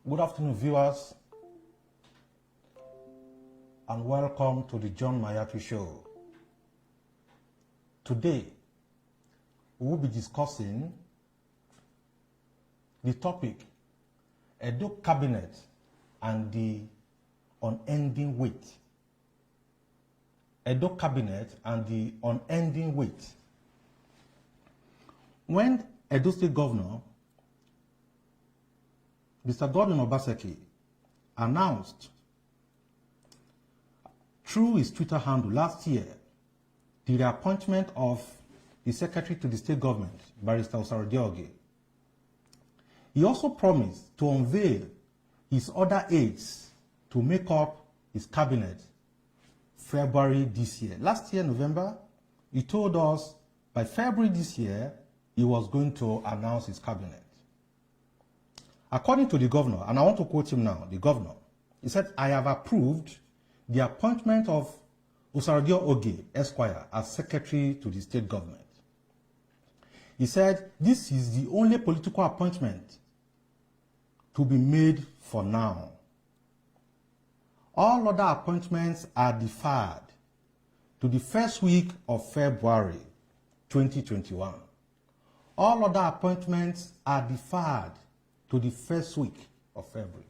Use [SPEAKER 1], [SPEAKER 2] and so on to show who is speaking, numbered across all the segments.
[SPEAKER 1] Good afternoon, viewers, and welcome to the John Mayatu Show. Today, we will be discussing the topic, Edo Cabinet and the unending wait. Edo Cabinet and the unending wait. When Edo State Governor Mr. Godwin Obaseki announced through his Twitter handle last year the reappointment of the Secretary to the State Government, Barrister Osaro Oge. He also promised to unveil his other aides to make up his cabinet February this year. Last year, November, he told us by February this year, he was going to announce his cabinet. According to the governor, and I want to quote him now, the governor, he said, "I have approved the appointment of Osaro Oge, Esquire, as secretary to the state government." He said, "This is the only political appointment to be made for now. All other appointments are deferred to the first week of February 2021. All other appointments are deferred to the first week of February."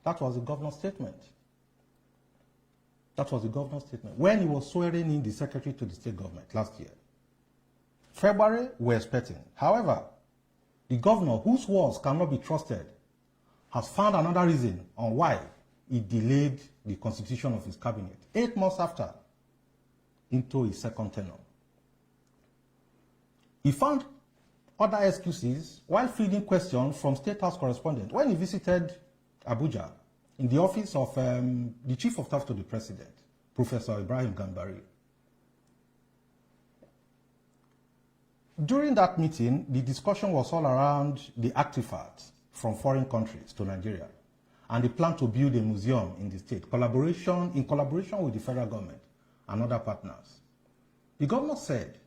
[SPEAKER 1] That was the governor's statement. That was the governor's statement when he was swearing in the secretary to the state government last year. February, we're expecting. However, the governor, whose words cannot be trusted, has found another reason on why he delayed the constitution of his cabinet 8 months after into his second tenure. He found other excuses while fielding questions from State House correspondents when he visited Abuja in the office of the Chief of Staff to the President, Professor Ibrahim Gambari. During that meeting, the discussion was all around the artifacts from foreign countries to Nigeria and the plan to build a museum in the state, in collaboration with the federal government and other partners. The governor said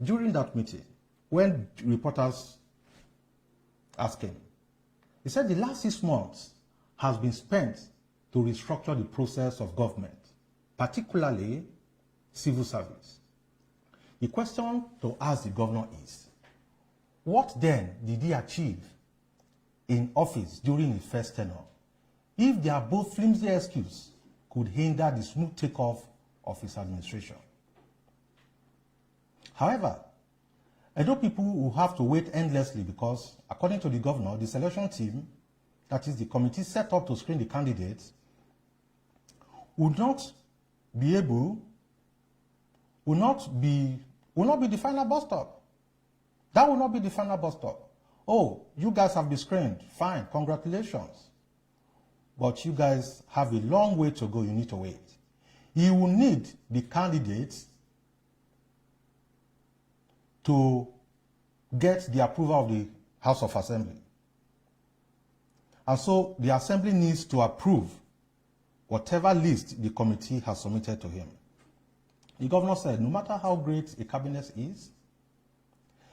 [SPEAKER 1] during that meeting, when reporters asked him, he said the last 6 months has been spent to restructure the process of government, particularly civil service. The question to ask the governor is, what then did he achieve in office during his first tenure, if their both flimsy excuse could hinder the smooth takeoff of his administration? However, Edo people will have to wait endlessly because, according to the governor, the selection team, that is the committee set up to screen the candidates, will not be the final bus stop. That will not be the final bus stop. Oh, you guys have been screened. Fine, congratulations. But you guys have a long way to go. You need to wait. He will need the candidates to get the approval of the House of Assembly. And so the Assembly needs to approve whatever list the committee has submitted to him. The governor said, no matter how great a cabinet is,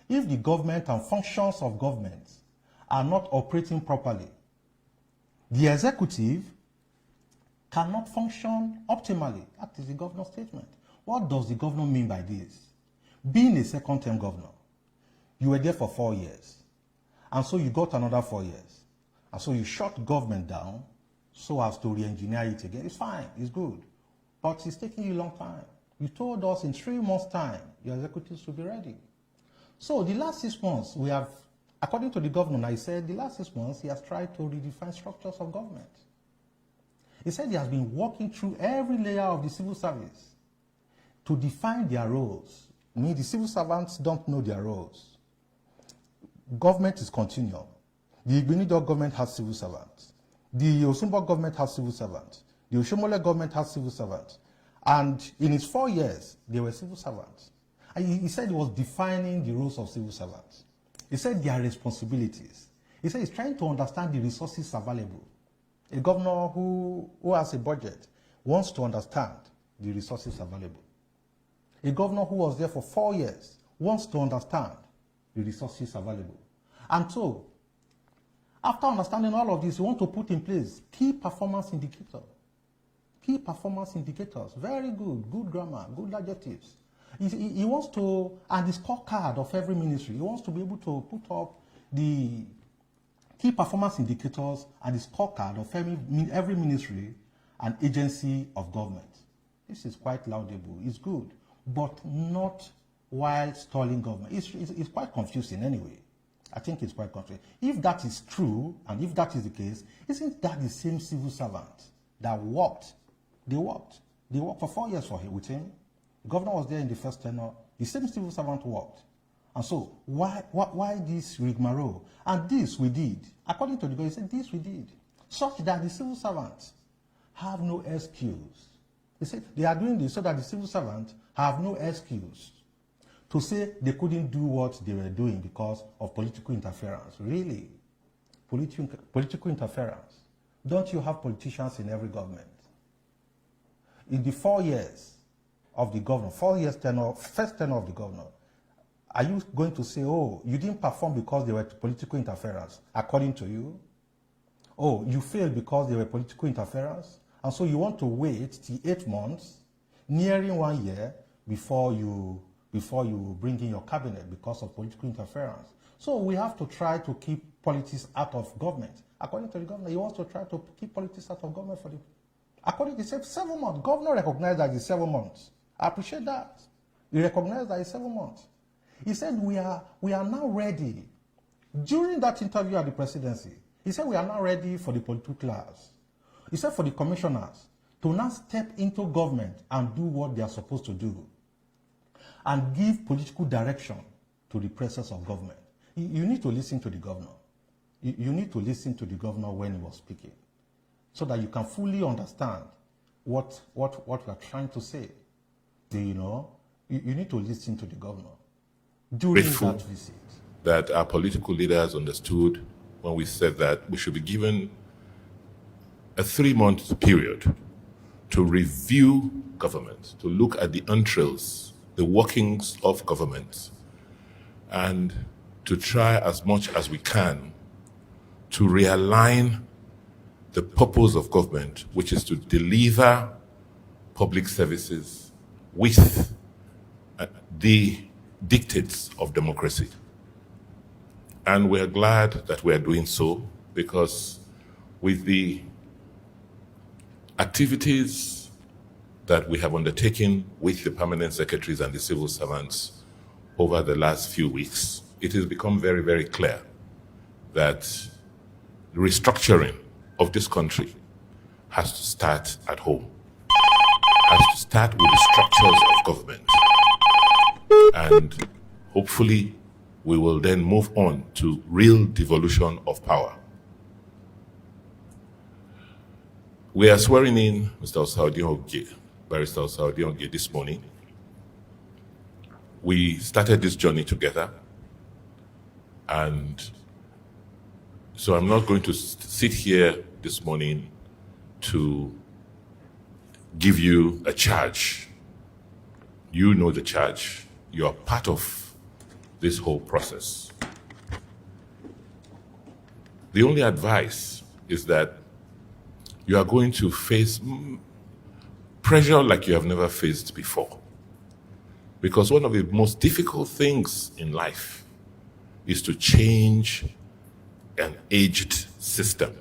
[SPEAKER 1] if the government and functions of government are not operating properly, the executive cannot function optimally. That is the governor's statement. What does the governor mean by this? Being a second-term governor, you were there for 4 years, and so you got another 4 years, and so you shut government down so as to re-engineer it again. It's fine, it's good, but it's taking you a long time. You told us in 3 months' time, your executives will be ready. So the last 6 months, we have, according to the governor, he said the last 6 months, he has tried to redefine structures of government. He said he has been working through every layer of the civil service to define their roles. I mean, the civil servants don't know their roles. Government is continual. The Igbinido government has civil servants. The Osumbo government has civil servants. The Oshomole government has civil servants. And in his 4 years, they were civil servants. And he said he was defining the roles of civil servants. He said their responsibilities. He said he's trying to understand the resources available. A governor who has a budget wants to understand the resources available. A governor who was there for 4 years wants to understand the resources available. And so, After understanding all of this, you want to put in place key performance indicators. Key performance indicators. Very good. Good grammar. Good adjectives. He wants to, and the scorecard of every ministry, he wants to be able to put up the key performance indicators and the scorecard of every ministry and agency of government. This is quite laudable. It's good, but not while stalling government. It's quite confusing anyway. I think it's quite confusing. If that is true, and if that is the case, isn't that the same civil servant that worked? They worked for 4 years with him. The governor was there in the first tenure. The same civil servant worked. And so, why this rigmarole? And this we did. According to the governor, he said, this we did. Such that the civil servants have no excuse. He said, they are doing this so that the civil servants have no excuse to say they couldn't do what they were doing because of political interference. Really? Political interference. Don't you have politicians in every government? In the 4 years of the governor, 4 years tenure, first tenure of the governor, are you going to say, oh, you didn't perform because there were political interference, according to you? Oh, you failed because there were political interference? And so you want to wait till 8 months, nearing 1 year, before you bring in your cabinet because of political interference. So we have to try to keep politics out of government. According to the governor, he wants to try to keep politics out of government according to the 7 months. Governor recognized that it's 7 months. I appreciate that. He recognized that it's 7 months. He said we are now ready. During that interview at the presidency, he said we are now ready for the political class. He said for the commissioners to now step into government and do what they are supposed to do and give political direction to the process of government. You need to listen to the governor. You need to listen to the governor when he was speaking so that you can fully understand what we are trying to say. You need to listen to the governor during that visit.
[SPEAKER 2] That our political leaders understood when we said that we should be given a 3-month period to review government, to look at the entrails, the workings of government, and to try as much as we can to realign the purpose of government, which is to deliver public services with the dictates of democracy. And we're glad that we're doing so, because with the activities that we have undertaken with the permanent secretaries and the civil servants over the last few weeks, it has become very, very clear that the restructuring of this country has to start at home, has to start with the structures of government. And hopefully we will then move on to real devolution of power. We are swearing in Mr. Osaodin-Oge, Barrister Osaodin-Oge, this morning. We started this journey together, and so I'm not going to sit here this morning to give you a charge. You know the charge. You are part of this whole process. The only advice is that you are going to face pressure like you have never faced before. Because one of the most difficult things in life is to change an aged system,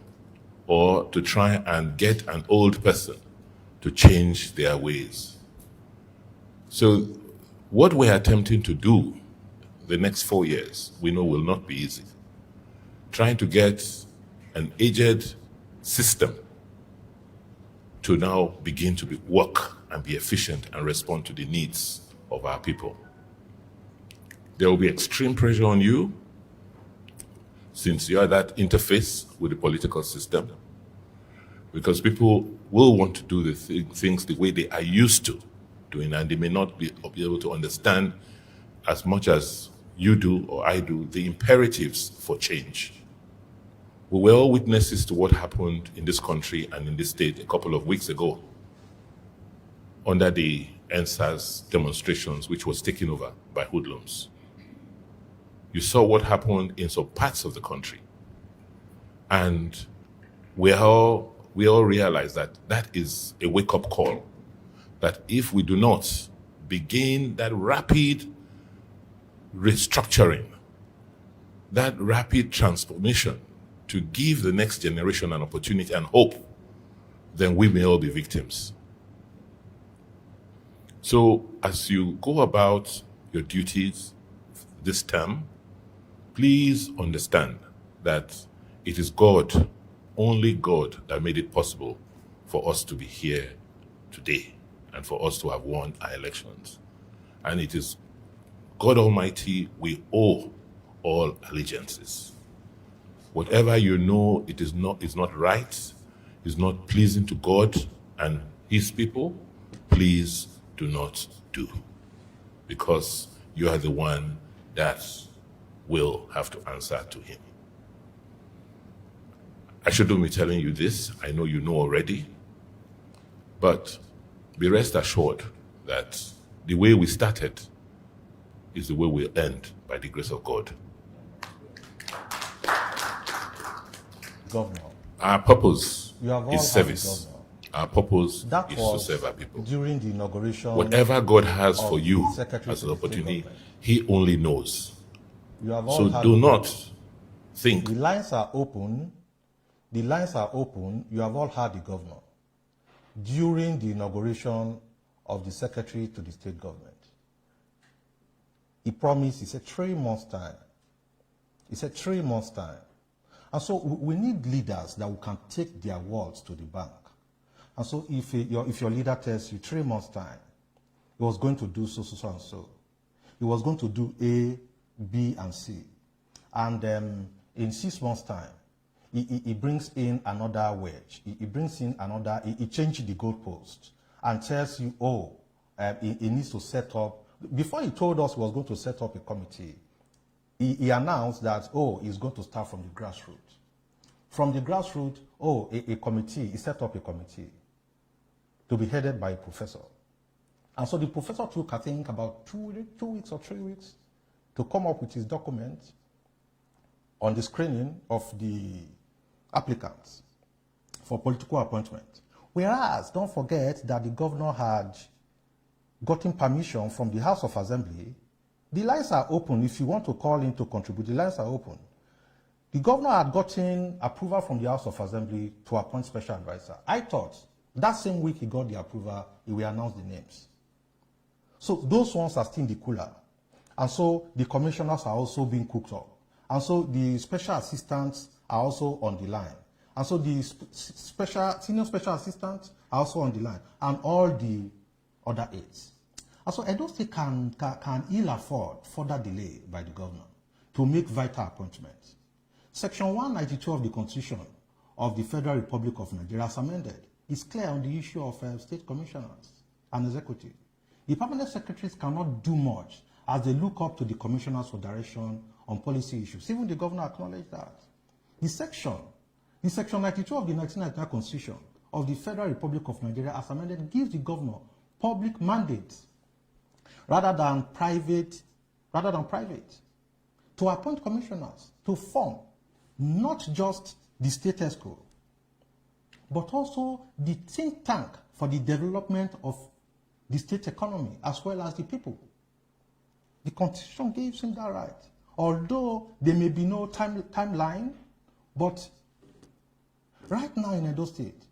[SPEAKER 2] or to try and get an old person to change their ways. So what we're attempting to do the next 4 years, we know will not be easy. Trying to get an aged system to now begin to work and be efficient and respond to the needs of our people. There will be extreme pressure on you, since you are that interface with the political system, because people will want to do the things the way they are used to doing, and they may not be able to understand as much as you do or I do the imperatives for change. We were all witnesses to what happened in this country and in this state a couple of weeks ago under the NSAS demonstrations, which was taken over by hoodlums. You saw what happened in some parts of the country. And we all realize that that is a wake-up call, that if we do not begin that rapid restructuring, that rapid transformation to give the next generation an opportunity and hope, then we may all be victims. So as you go about your duties this term, please understand that it is God, only God, that made it possible for us to be here today and for us to have won our elections. And it is God Almighty we owe all allegiances. Whatever you know is not right, is not pleasing to God and his people, please do not do, because you are the one that will have to answer to him. I shouldn't be telling you this, I know you know already, but be rest assured that the way we started is the way we'll end by the grace of God.
[SPEAKER 1] Governor,
[SPEAKER 2] Our purpose
[SPEAKER 1] you have all
[SPEAKER 2] is
[SPEAKER 1] had
[SPEAKER 2] service.
[SPEAKER 1] the governor.
[SPEAKER 2] Our purpose
[SPEAKER 1] That
[SPEAKER 2] is to
[SPEAKER 1] was
[SPEAKER 2] serve our people.
[SPEAKER 1] during the inauguration.
[SPEAKER 2] Whatever God has
[SPEAKER 1] of
[SPEAKER 2] for
[SPEAKER 1] the
[SPEAKER 2] you
[SPEAKER 1] Secretary
[SPEAKER 2] as
[SPEAKER 1] to
[SPEAKER 2] an
[SPEAKER 1] the State
[SPEAKER 2] opportunity,
[SPEAKER 1] Government.
[SPEAKER 2] he only knows.
[SPEAKER 1] You have all
[SPEAKER 2] So
[SPEAKER 1] had
[SPEAKER 2] do
[SPEAKER 1] the
[SPEAKER 2] not
[SPEAKER 1] governor.
[SPEAKER 2] think.
[SPEAKER 1] The lines are open. The lines are open. You have all had the governor during the inauguration of the Secretary to the State Government. He promised, he said, 3 months' time. He said 3 months' time. And so we need leaders that can take their words to the bank. And so if your leader tells you 3 months' time, he was going to do so, and so. He was going to do A, B, and C. And in 6 months' time, he brings in another wedge. He brings in another, he changes the goalpost and tells you, he needs to set up. Before he told us he was going to set up a committee, he announced that, he's going to start from the grassroots. From the grassroots, a committee, he set up a committee to be headed by a professor. And so the professor took, I think, about 2 weeks or 3 weeks to come up with his document on the screening of the applicants for political appointment. Whereas, don't forget that the governor had gotten permission from the House of Assembly. The lines are open. If you want to call in to contribute, the lines are open. The governor had gotten approval from the House of Assembly to appoint special advisor. I thought that same week he got the approval, he will announce the names. So those ones are still in the cooler. And so the commissioners are also being cooked up. And so the special assistants are also on the line. And so the senior special assistants are also on the line. And all the other aides. And so Edo State can ill afford further delay by the governor to make vital appointments. Section 192 of the Constitution of the Federal Republic of Nigeria, as amended, is clear on the issue of state commissioners and executive. The permanent secretaries cannot do much as they look up to the commissioners for direction on policy issues. Even the governor acknowledged that. The section 92 of the 1999 Constitution of the Federal Republic of Nigeria, as amended, gives the governor public mandates rather than private, to appoint commissioners to form not just the status quo, but also the think tank for the development of the state economy as well as the people. The Constitution gives him that right. Although there may be no timeline, but right now in Edo State,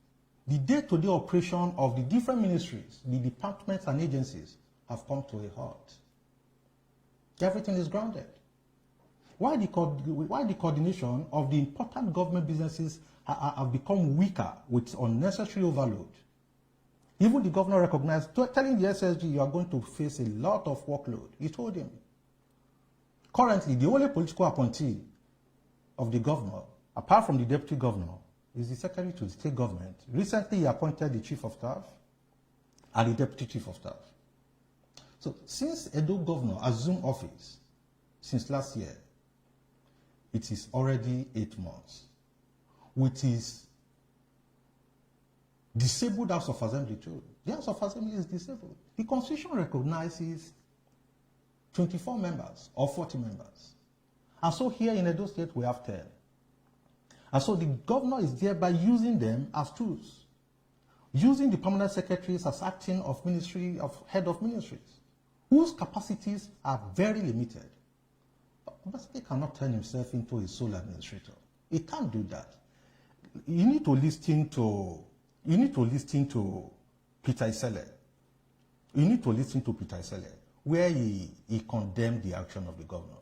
[SPEAKER 1] the day-to-day operation of the different ministries, the departments and agencies have come to a halt. Everything is grounded. Why the coordination of the important government businesses have become weaker with unnecessary overload? Even the governor recognized, telling the SSG, you are going to face a lot of workload. He told him. Currently, the only political appointee of the governor, apart from the deputy governor, is the secretary to the state government. Recently, he appointed the chief of staff and the deputy chief of staff. So, since Edo governor assumed office, since last year, it is already 8 months. With his disabled House of Assembly too. The House of Assembly is disabled. The Constitution recognizes 24 members or 40 members. And so here in Edo State, we have 10. And so the governor is thereby using them as tools, using the permanent secretaries as acting of ministry, of head of ministries, whose capacities are very limited. Obaseki cannot turn himself into a sole administrator. He can't do that. You need to listen to Peter Isele. You need to listen to Peter Isele, where he condemned the action of the governor.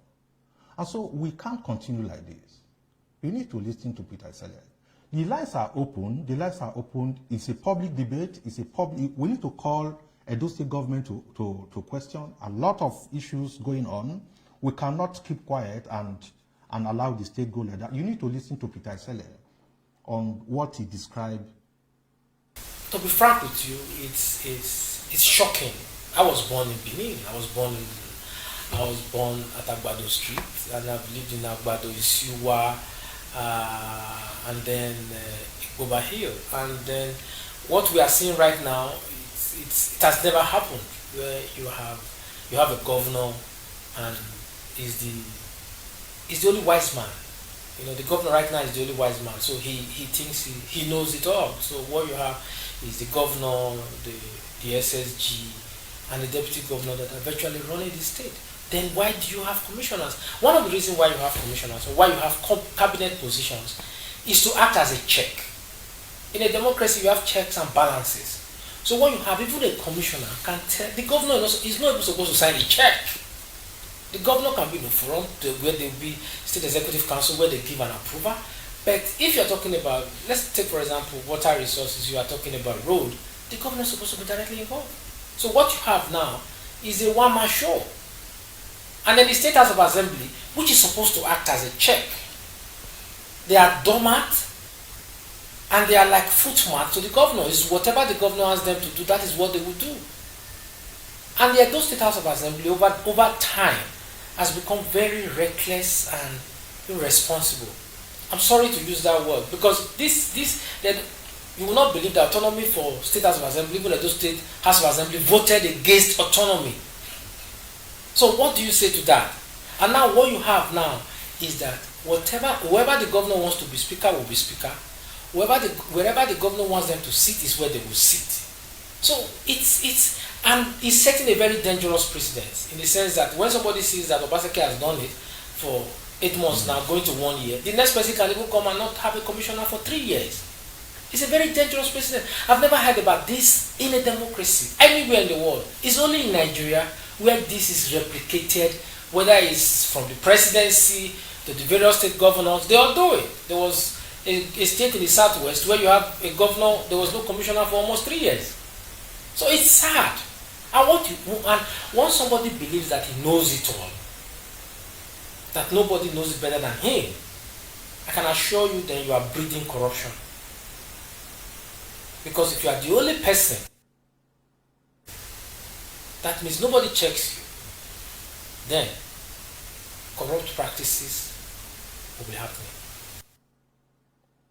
[SPEAKER 1] And so we can't continue like this. We need to listen to Peter Isele. The lines are open. The lines are open. It's a public debate. We need to call Edo State government to question a lot of issues going on. We cannot keep quiet and allow the state go like that. You need to listen to Peter Isele on what he described.
[SPEAKER 3] To be frank with you, it's shocking. I was born in Benin. I was born at Agbado Street, and I've lived in Agbado, Isiwa, and then Igboba Hill. And then what we are seeing right now, it has never happened, where you have a governor and is the only wise man. You know, the governor right now is the only wise man, so he thinks he knows it all. So what you have is the governor, the SSG, and the deputy governor that are virtually running the state. Then why do you have commissioners? One of the reasons why you have commissioners, or why you have cabinet positions, is to act as a check. In a democracy, you have checks and balances. So what you have, even a commissioner can tell, the governor is not even supposed to sign a check. The governor can be in the forum where there will be state executive council where they give an approval. But if you're talking about, let's take for example, water resources, you are talking about road, the governor is supposed to be directly involved. So what you have now is a one-man show. And then the State House of Assembly, which is supposed to act as a check, they are dormant and they are like footmat to the governor. It's whatever the governor asks them to do, that is what they will do. And the Edo State House of Assembly over time has become very reckless and irresponsible. I'm sorry to use that word, because you will not believe the autonomy for State House of Assembly, even Edo State House of Assembly voted against autonomy. So what do you say to that? And now what you have now is that whoever the governor wants to be speaker will be speaker. Wherever the governor wants them to sit is where they will sit. So it's setting a very dangerous precedent, in the sense that when somebody sees that Obaseki has done it for 8 months now, going to 1 year, the next person can even come and not have a commissioner for 3 years. It's a very dangerous precedent. I've never heard about this in a democracy anywhere in the world. It's only in Nigeria where this is replicated, whether it's from the presidency to the various state governors. They all do it. There was a state in the southwest where you have a governor, there was no commissioner for almost 3 years. So it's sad. And once somebody believes that he knows it all, that nobody knows it better than him, I can assure you then you are breeding corruption. Because if you are the only person, that means nobody checks you, then corrupt practices will be happening.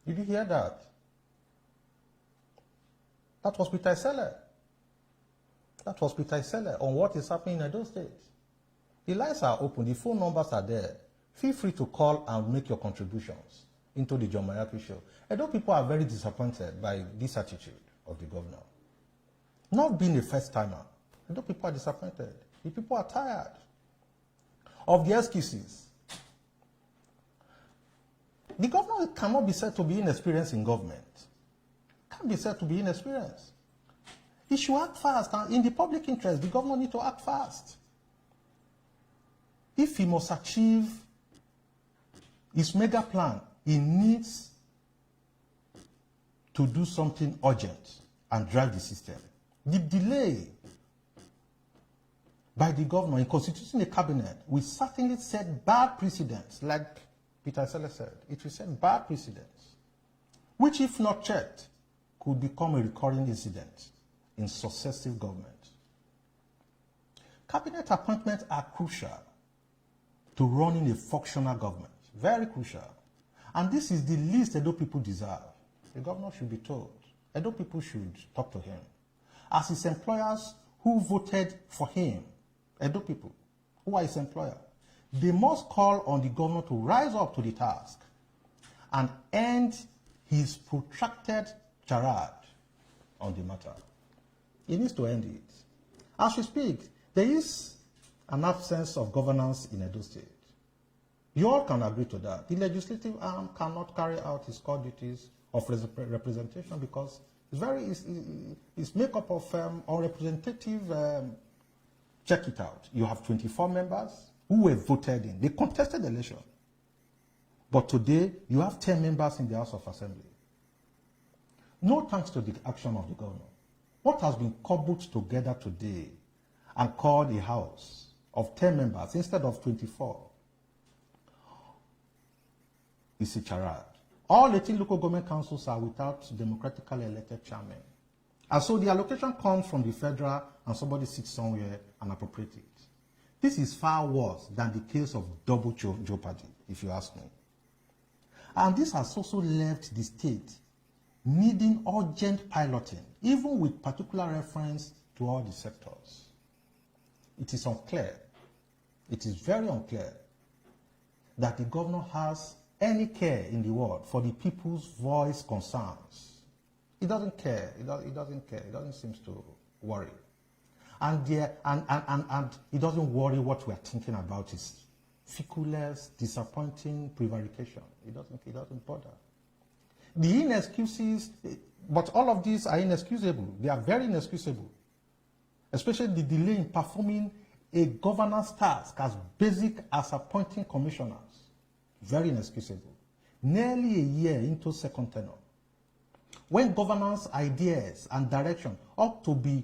[SPEAKER 1] Did you hear that? That was Peter Isele. That was Peter Isele on what is happening in those states. The lines are open, the phone numbers are there. Feel free to call and make your contributions into the John Mayaki show. Edo people are very disappointed by this attitude of the governor. Not being a first timer, Edo people are disappointed. The people are tired of the excuses. The governor cannot be said to be inexperienced in government. Can't be said to be inexperienced. He should act fast. And in the public interest, the governor needs to act fast. If he must achieve his mega plan, he needs to do something urgent and drive the system. The delay by the governor in constituting a cabinet will certainly set bad precedents, like Peter Isele said. It will set bad precedents, which, if not checked, could become a recurring incident in successive governments. Cabinet appointments are crucial to running a functional government. Very crucial. And this is the least Edo people deserve. The governor should be told. Edo people should talk to him. As his employers who voted for him, Edo people, who are his employer, they must call on the governor to rise up to the task and end his protracted charade on the matter. He needs to end it. As we speak, there is an absence of governance in Edo State. You all can agree to that. The legislative arm cannot carry out its core duties of representation because it's made up of unrepresentative. Check it out. You have 24 members who were voted in. They contested the election. But today, you have 10 members in the House of Assembly. No thanks to the action of the governor. What has been cobbled together today and called a House of 10 members instead of 24 is a charade. All 18 local government councils are without democratically elected chairmen. And so the allocation comes from the federal and somebody sits somewhere and appropriates it. This is far worse than the case of double jeopardy, if you ask me. And this has also left the state needing urgent piloting, even with particular reference to all the sectors. It is unclear, it is very unclear that the governor has any care in the world for the people's voice concerns. He doesn't care. He doesn't care. He doesn't seem to worry. And he doesn't worry what we are thinking about is feckless, disappointing prevarication. He doesn't bother. The inexcuses, but all of these are inexcusable. They are very inexcusable. Especially the delay in performing a governance task as basic as appointing commissioners. Very inexcusable. Nearly a year into second tenure, when governance ideas and direction ought to be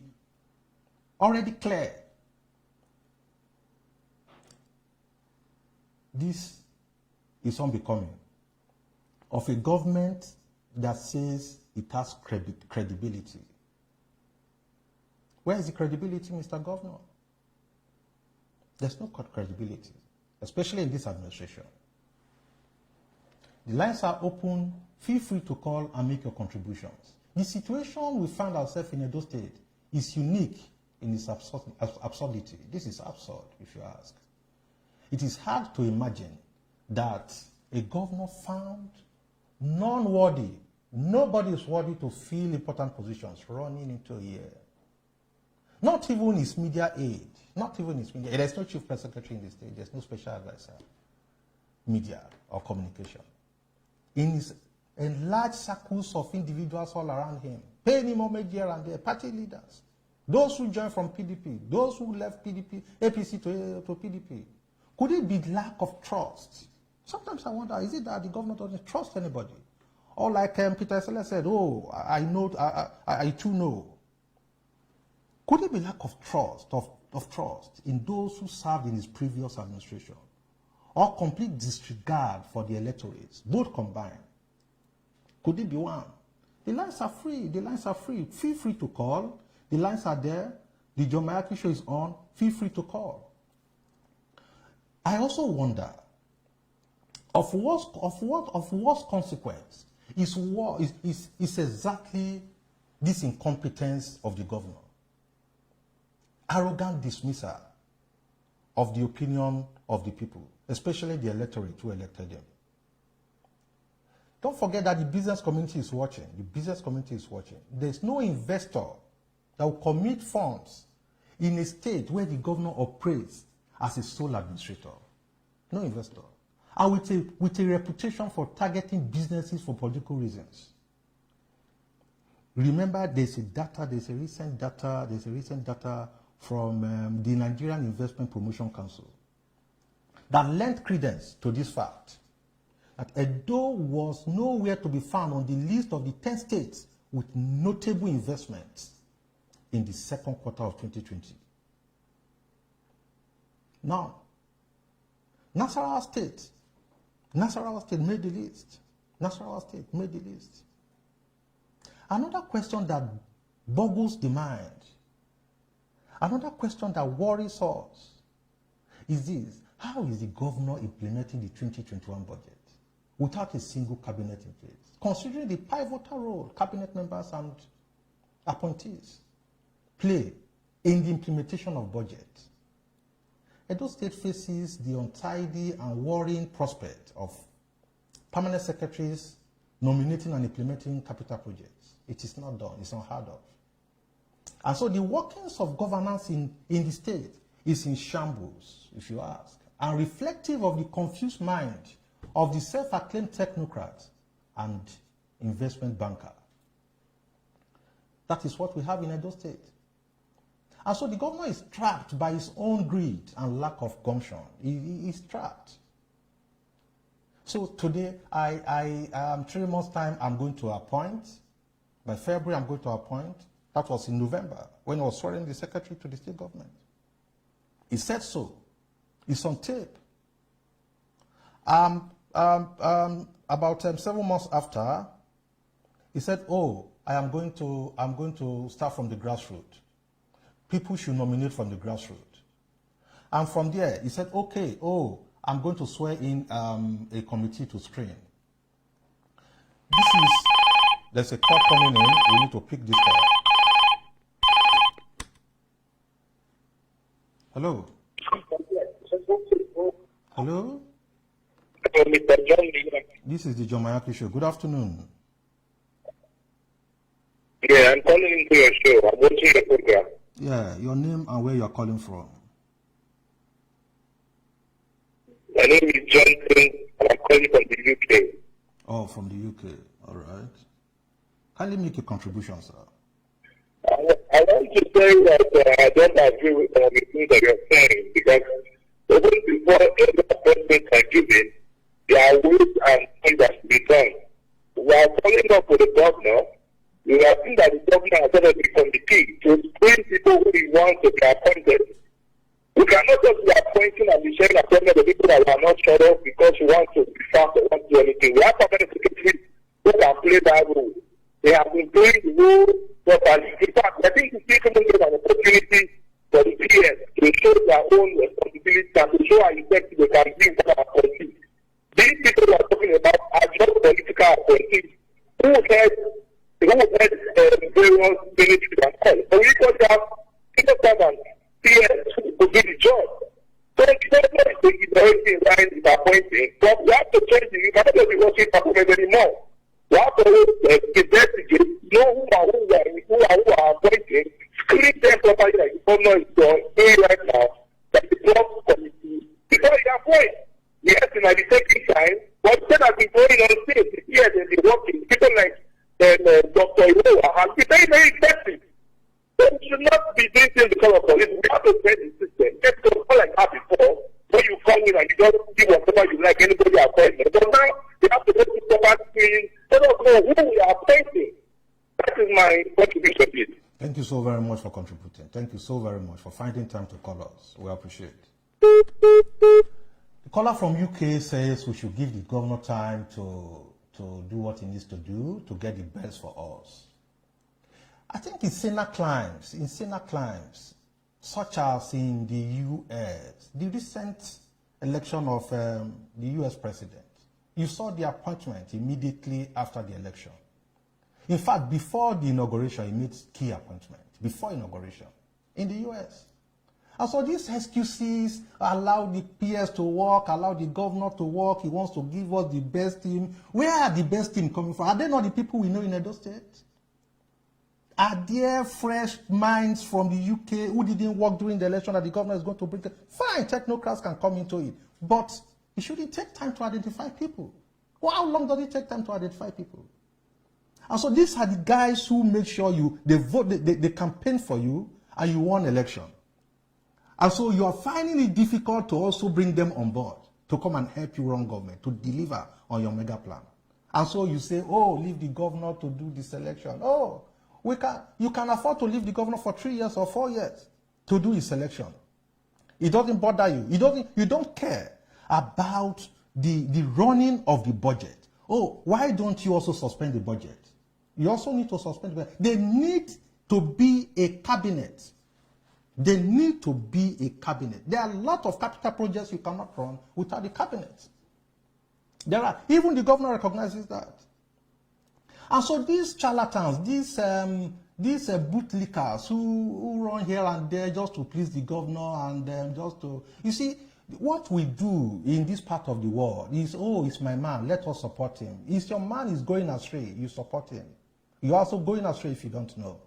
[SPEAKER 1] already clear. This is unbecoming of a government that says it has credibility. Where is the credibility, Mr. Governor? There's no credibility, especially in this administration. The lines are open. Feel free to call and make your contributions. The situation we find ourselves in Edo State is unique in its absurdity. This is absurd, if you ask. It is hard to imagine that a governor found non-worthy, nobody is worthy to fill important positions running into a year. Not even his media aide, not even his media aide. There's no chief press secretary in the state, there's no special advisor, media or communication. In his enlarged circles of individuals all around him, paying him homage here and there, party leaders, those who joined from PDP, those who left PDP, APC to PDP. Could it be lack of trust? Sometimes I wonder, is it that the government doesn't trust anybody? Or like Peter Sele said, oh, I know, I too know. Could it be lack of trust, of trust in those who served in his previous administration? Or complete disregard for the electorates, both combined? Could it be one? The lines are free. The lines are free. Feel free to call. The lines are there. The John Mayaki show is on. Feel free to call. I also wonder of what consequence is exactly this incompetence of the governor. Arrogant dismissal of the opinion of the people, especially the electorate who elected him. Don't forget that the business community is watching. The business community is watching. There's no investor that will commit funds in a state where the governor operates as a sole administrator. No investor. And with a reputation for targeting businesses for political reasons. Remember, there's a recent data from the Nigerian Investment Promotion Council that lent credence to this fact that Edo was nowhere to be found on the list of the 10 states with notable investments in the second quarter of 2020. Now, Nasarawa State made the list. Nasarawa State made the list. Another question that boggles the mind, another question that worries us is this: how is the governor implementing the 2021 budget without a single cabinet in place, considering the pivotal role cabinet members and appointees play in the implementation of budget? Edo State faces the untidy and worrying prospect of permanent secretaries nominating and implementing capital projects. It is not done. It's unheard of. And so the workings of governance in the state is in shambles, if you ask, and reflective of the confused mind of the self-acclaimed technocrat and investment banker. That is what we have in Edo State. And so the governor is trapped by his own greed and lack of gumption. He is trapped. So today, 3 months' time, I'm going to appoint. By February, I'm going to appoint. That was in November, when he was swearing the secretary to the state government. He said so. It's on tape. About 7 months after, he said, "Oh, I'm going to start from the grassroots. People should nominate from the grassroots." And from there, he said, "Okay, I'm going to swear in a committee to screen." There's a call coming in. We need to pick this call. Hello. Hello.
[SPEAKER 4] Mr. John.
[SPEAKER 1] This is the John Mayaki Show. Good afternoon.
[SPEAKER 4] Yeah, I'm calling into your show. I'm watching the program.
[SPEAKER 1] Yeah, your name and where you're calling from.
[SPEAKER 4] My name is Johnson, and I'm calling from the UK.
[SPEAKER 1] Oh, from the UK. All right. Kindly make a contribution, sir.
[SPEAKER 4] I want to say that I don't agree with the things that you're saying, because even before any appointments are given, there are ways and things that should be done. We are following up with the governor. We have seen that the governor has set up a committee to screen people who he wants to be appointed. We cannot just be appointing and be sharing appointment with people that we are not sure of because we want to be fast or want to do anything. We have permanent secretaries who can play that role. They have been playing the role properly. In fact, I think the people give an opportunity for the PS to show their own responsibility and to show how effective they can be with our appointees. These people we are talking about are just political appointees who had various benefits and all. But we got to have people servants, PS, who could do the job. So it's not taking everything right with appointing, but we have to change it. We cannot just be watching performance anymore. We have to investigate, know who are appointing, screen them properly like the governor is doing right now, like the club committee. Because you appoint, yes, in the second time, but instead of going on stage, yes, they've been working. People like Dr. Iroha has been very, very effective. So we should not be doing things because of police. We have to change the system. Let's go like that before. When you come in and you just give whatever you like, anybody appointment. But now you have to go to proper screen. Let us know who we are appointing. That is my contribution, please.
[SPEAKER 1] Thank you so very much for contributing. Thank you so very much for finding time to call us. We appreciate it. The caller from UK says we should give the governor time to do what he needs to do to get the best for us. I think in saner climes, such as in the US, the recent election of the US president, you saw the appointment immediately after the election. In fact, before the inauguration, he made key appointments, before inauguration, in the US. And so these excuses allow the PS to work, allow the governor to work, he wants to give us the best team. Where are the best team coming from? Are they not the people we know in Edo State? Are there fresh minds from the UK who didn't work during the election that the governor is going to bring? Fine, technocrats can come into it. But it shouldn't take time to identify people. Well, how long does it take time to identify people? And so these are the guys who make sure they vote, they campaign for you, and you won election. And so you are finding it difficult to also bring them on board to come and help you run government, to deliver on your mega plan. And so you say, oh, leave the governor to do this election. Oh, you can afford to leave the governor for 3 years or 4 years to do his election. It doesn't bother you. You don't care about the running of the budget. Oh, why don't you also suspend the budget? You also need to suspend the budget. They need to be a cabinet. They need to be a cabinet. There are a lot of capital projects you cannot run without the cabinet. Even the governor recognizes that. And so these charlatans, these bootlickers who run here and there just to please the governor and just to, you see, What we do in this part of the world is, oh, it's my man, let us support him. If your man is going astray, you support him. You're also going astray if you don't know.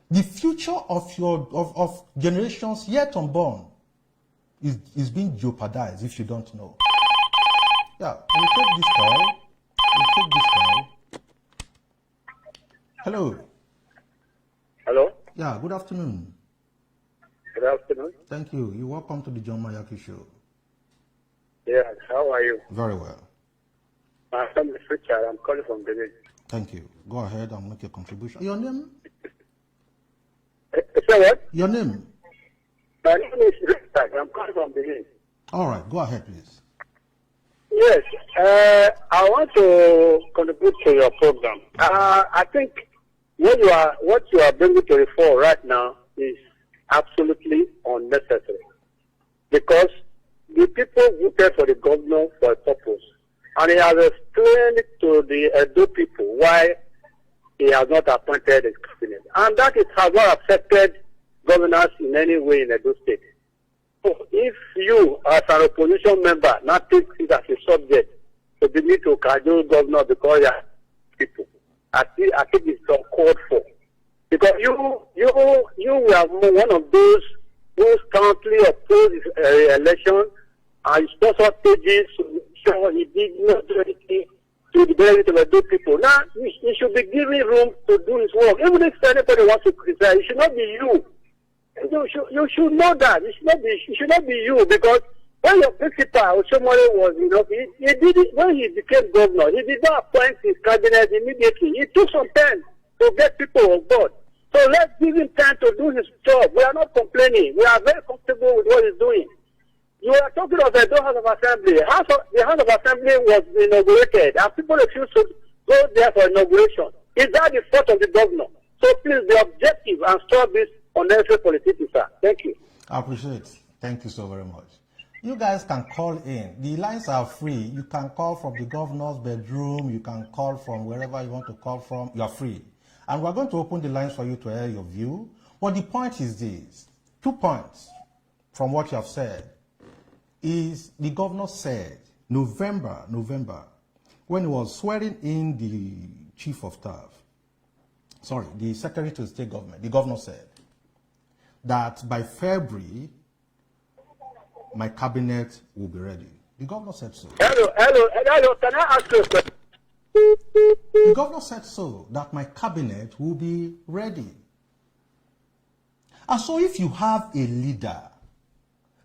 [SPEAKER 1] The future of generations yet unborn is being jeopardized if you don't know. Yeah, we'll take this call. Hello.
[SPEAKER 4] Hello?
[SPEAKER 1] Yeah, good afternoon.
[SPEAKER 4] Good afternoon.
[SPEAKER 1] Thank you. You're welcome to the John Mayaki Show.
[SPEAKER 4] Yes, how are you?
[SPEAKER 1] Very well.
[SPEAKER 4] My name is Richard. I'm calling from Benin.
[SPEAKER 1] Thank you. Go ahead and make your contribution. Your name?
[SPEAKER 4] Say what?
[SPEAKER 1] Your name?
[SPEAKER 4] My name is Richard. I'm calling from Benin.
[SPEAKER 1] All right, go ahead, please.
[SPEAKER 4] Yes, I want to contribute to your program. I think what you are bringing to the fore right now is absolutely unnecessary, because the people voted for the governor for a purpose, and he has explained to the Edo people why he has not appointed his cabinet, and that it has not affected governors in any way in Edo State. So if you, as an opposition member, now take it as a subject to begin to cajole governor because you are people, I think it's uncalled for. Because you were one of those who currently oppose election and sponsor pages, so he did not do anything to the benefit of the people. Now, he should be given room to do his work. Even if anybody wants to criticize, it should not be you. You should know that. It should not be you, because when your principal, somebody was, he did it, when he became governor, he did not appoint his cabinet immediately. It took some time to get people on board. So let's give him time to do his job. We are not complaining. We are very comfortable with what he's doing. You are talking of the House of Assembly. The House of Assembly was inaugurated, and people refused to go there for inauguration. Is that the fault of the governor? So please be objective and stop this unnecessary politics, sir. Thank you.
[SPEAKER 1] I appreciate it. Thank you so very much. You guys can call in. The lines are free. You can call from the governor's bedroom. You can call from wherever you want to call from. You are free. And we're going to open the lines for you to air your view. But the point is this. 2 points from what you have said is the governor said November, when he was swearing in the chief of staff, the secretary to the state government, the governor said that by February, my cabinet will be ready. The governor said so.
[SPEAKER 4] Hello. Can I ask you a question?
[SPEAKER 1] The governor said so, that my cabinet will be ready. And so if you have a leader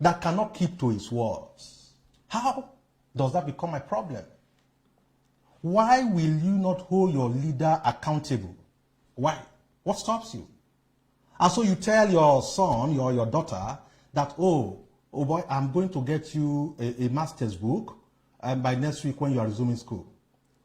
[SPEAKER 1] that cannot keep to his words, how does that become a problem? Why will you not hold your leader accountable? Why? What stops you? And so you tell your son or your daughter that, oh boy, I'm going to get you a master's book by next week when you are resuming school.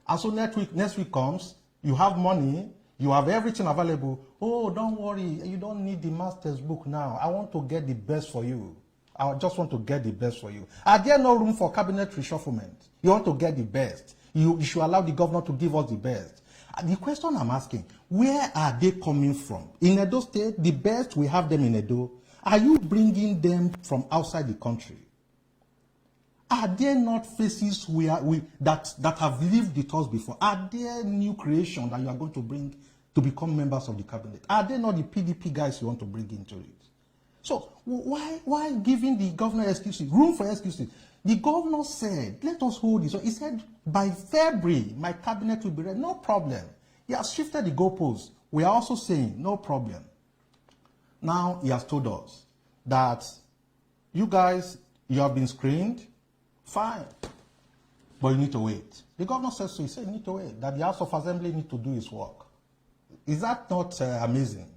[SPEAKER 1] And so next week comes, you have money, you have everything available. Oh, don't worry, you don't need the master's book now. I want to get the best for you. I just want to get the best for you. Are there no room for cabinet reshufflement? You want to get the best. You should allow the governor to give us the best. The question I'm asking, where are they coming from? In Edo State, the best, we have them in Edo. Are you bringing them from outside the country? Are there not faces that have lived with us before? Are there new creation that you are going to bring to become members of the cabinet? Are there not the PDP guys you want to bring into it? So why giving the governor excuses, room for excuses? The governor said, let us hold this. So he said, by February, my cabinet will be ready. No problem. He has shifted the goalposts. We are also saying, no problem. Now he has told us that you guys, you have been screened. Fine. But you need to wait. The governor says so. He said you need to wait. That the House of Assembly need to do its work. Is that not amazing?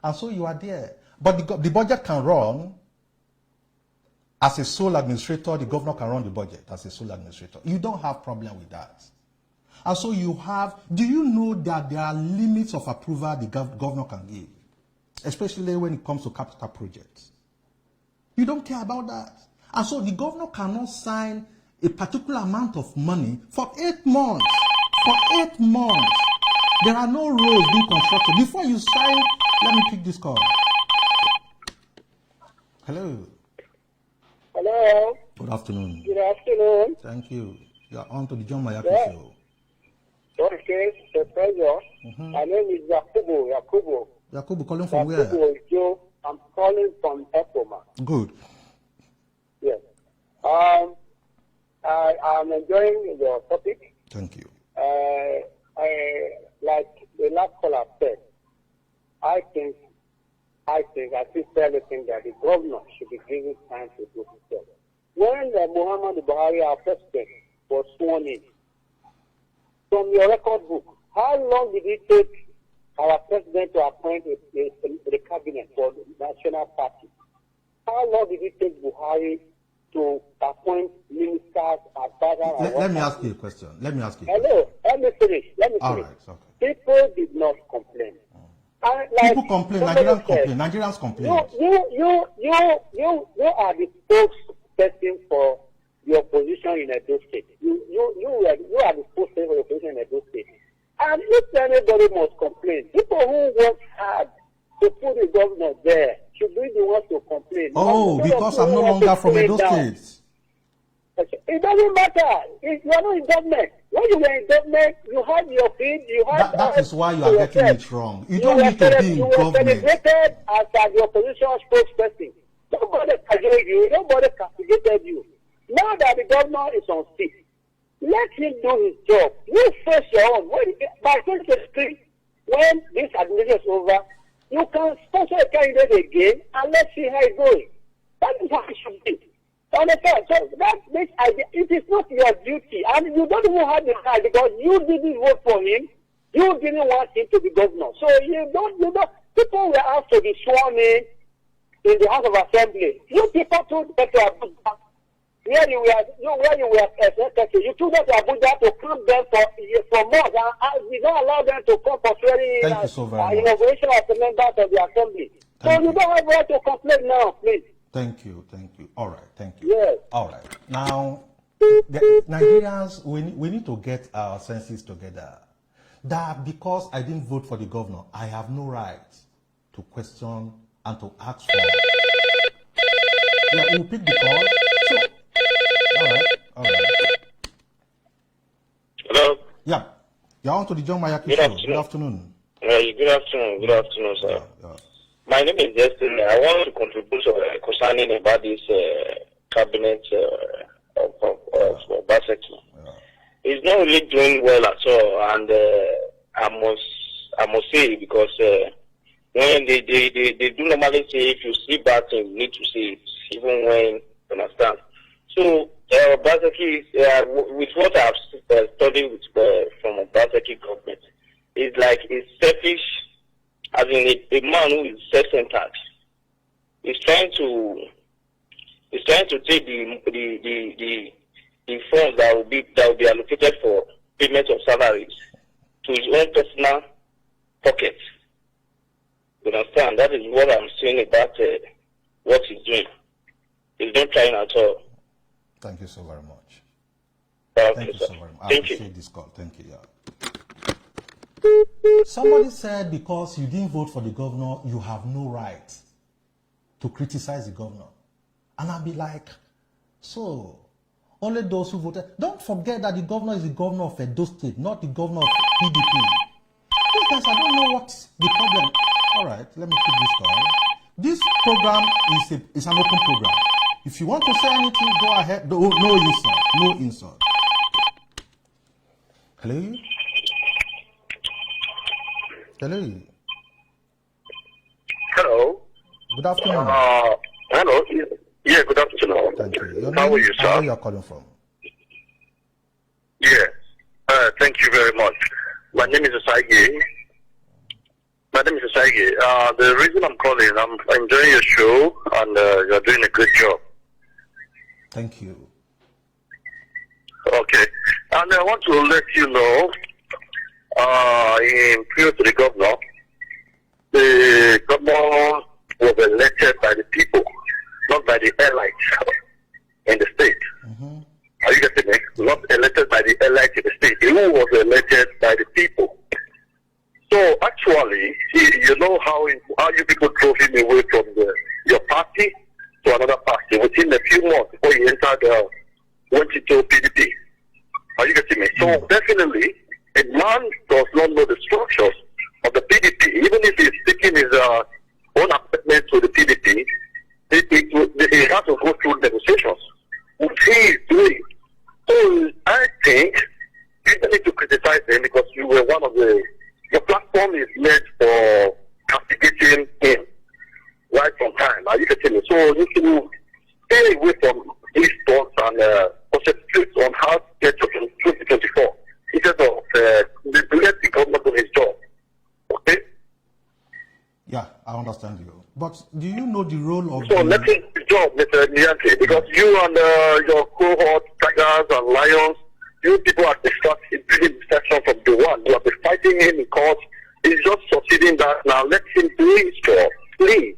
[SPEAKER 1] And so you are there. But the budget can run as a sole administrator. The governor can run the budget as a sole administrator. You don't have problem with that. And so you have, do you know that there are limits of approval the governor can give? Especially when it comes to capital projects. You don't care about that. And so the governor cannot sign a particular amount of money for 8 months. For 8 months. There are no roads being constructed. Before you sign, let me pick this call. Hello.
[SPEAKER 4] Hello.
[SPEAKER 1] Good afternoon.
[SPEAKER 4] Good afternoon.
[SPEAKER 1] Thank you. You are on to the John Mayaki
[SPEAKER 4] Yeah.
[SPEAKER 1] show.
[SPEAKER 4] Okay, the pleasure. My name is Yakubu.
[SPEAKER 1] Yakubu calling from where?
[SPEAKER 4] Yakubu Joe. I'm calling from Epoma.
[SPEAKER 1] Good.
[SPEAKER 4] Yes. I'm enjoying your topic.
[SPEAKER 1] Thank you.
[SPEAKER 4] Like the last caller said, I still think that the governor should be given time to do his job. When Muhammad Buhari, our president, was sworn in, from your record book, how long did it take our president to appoint the cabinet for the National Party? How long did it take Buhari to appoint ministers, advisors?
[SPEAKER 1] Let me ask you a question.
[SPEAKER 4] Hello, let me finish.
[SPEAKER 1] All right, okay.
[SPEAKER 4] People did not complain.
[SPEAKER 1] People complain. Nigerians complain.
[SPEAKER 4] You are the spokesperson for the opposition in Edo State. You are the spokesperson for the opposition in Edo State. And if anybody must complain, people who work hard to put the governor there should be the ones to complain.
[SPEAKER 1] Oh, because I'm no longer from Edo State.
[SPEAKER 4] It doesn't matter. You are not in government. When you were in government, you had your feet,
[SPEAKER 1] That is why you are getting it wrong. You don't need to be in government. You were
[SPEAKER 4] celebrated as the opposition spokesperson. Nobody castigated you. Nobody castigated you. Now that the governor is on seat, let him do his job. You face your own. By 2023, when this administration is over, you can sponsor a candidate again and let's see how it goes. That is how it should be. Understand? So that makes idea. It is not your duty, and you don't even have the right because you didn't vote for him. You didn't want him to be governor. So you don't. People were asked to be sworn in the House of Assembly. You people took them to Abuja, where you were secretary. You took them to Abuja to come there for months, and you don't allow them to come for swearing in inauguration of the members of the Assembly. So you don't have right to complain now, please.
[SPEAKER 1] Thank you. All right, thank you.
[SPEAKER 4] Yes.
[SPEAKER 1] All right. Now, the Nigerians, we need to get our senses together. That because I didn't vote for the governor, I have no right to question and to ask for. Yeah, we'll pick the call. So, all right.
[SPEAKER 4] Hello.
[SPEAKER 1] Yeah. You're on to the John Mayaki show. Good afternoon.
[SPEAKER 4] Good afternoon, sir.
[SPEAKER 1] Yeah.
[SPEAKER 4] My name is Justin. I want to contribute concerning about this cabinet of Obaseki.
[SPEAKER 1] Yeah.
[SPEAKER 4] It's not really doing well at all, and I must say because when they do normally say if you see bad things, you need to see it, even when you understand. So Obaseki, with what I've studied from Obaseki government, it's like it's selfish. As in a man who is self-centered, is trying to take the funds that will be allocated for payment of salaries to his own personal pocket. You understand? That is what I'm saying about what he's doing. He's not trying at all.
[SPEAKER 1] Thank you so very much.
[SPEAKER 4] Thank
[SPEAKER 1] you so very much. I
[SPEAKER 4] Thank you.
[SPEAKER 1] appreciate this call. Thank you. Yeah. Somebody said because you didn't vote for the governor, you have no right to criticize the governor. And I'll be like, so, only those who voted. Don't forget that the governor is the governor of Edo State, not the governor of PDP. These guys, I don't know what's the problem. All right, let me pick this call. This program is an open program. If you want to say anything, go ahead. No insult. No insult. Hello? Hello.
[SPEAKER 4] Hello.
[SPEAKER 1] Good afternoon.
[SPEAKER 4] Hello. Yeah, good afternoon.
[SPEAKER 1] Thank you.
[SPEAKER 4] How are you, sir?
[SPEAKER 1] Where you are calling from?
[SPEAKER 4] Yeah. Thank you very much. My name is Osage. The reason I'm calling, I'm enjoying your show, and you're doing a good job.
[SPEAKER 1] Thank you.
[SPEAKER 4] Okay. And I want to let you know, in previous to the governor was elected by the people, not by the elites in the state.
[SPEAKER 1] Mm-hmm.
[SPEAKER 4] Are you getting me? Not elected by the elites in the state. He was elected by the people. So actually, you know how you people drove him away from your party to to another party within a few months before he went into PDP. Are you getting me? So definitely, a man does not know the structures of the PDP. Even if he's taking his own appointment to the PDP, he has to go through negotiations, which he is doing. So I think you don't need to criticize him because you were one of your platform is meant for castigating him right from time. Are you getting me? So you can stay away from these thoughts and concentrate on how to get to 2024 instead of let the government do his job. Okay?
[SPEAKER 1] Yeah, I understand you. But do you know the role of
[SPEAKER 4] So let him do the job, Mr. Niante, because you and your cohort, Tigers and Lions, you people are distracting section from the one. You have been fighting him in court. He's just succeeding that now. Let him do his job. Please.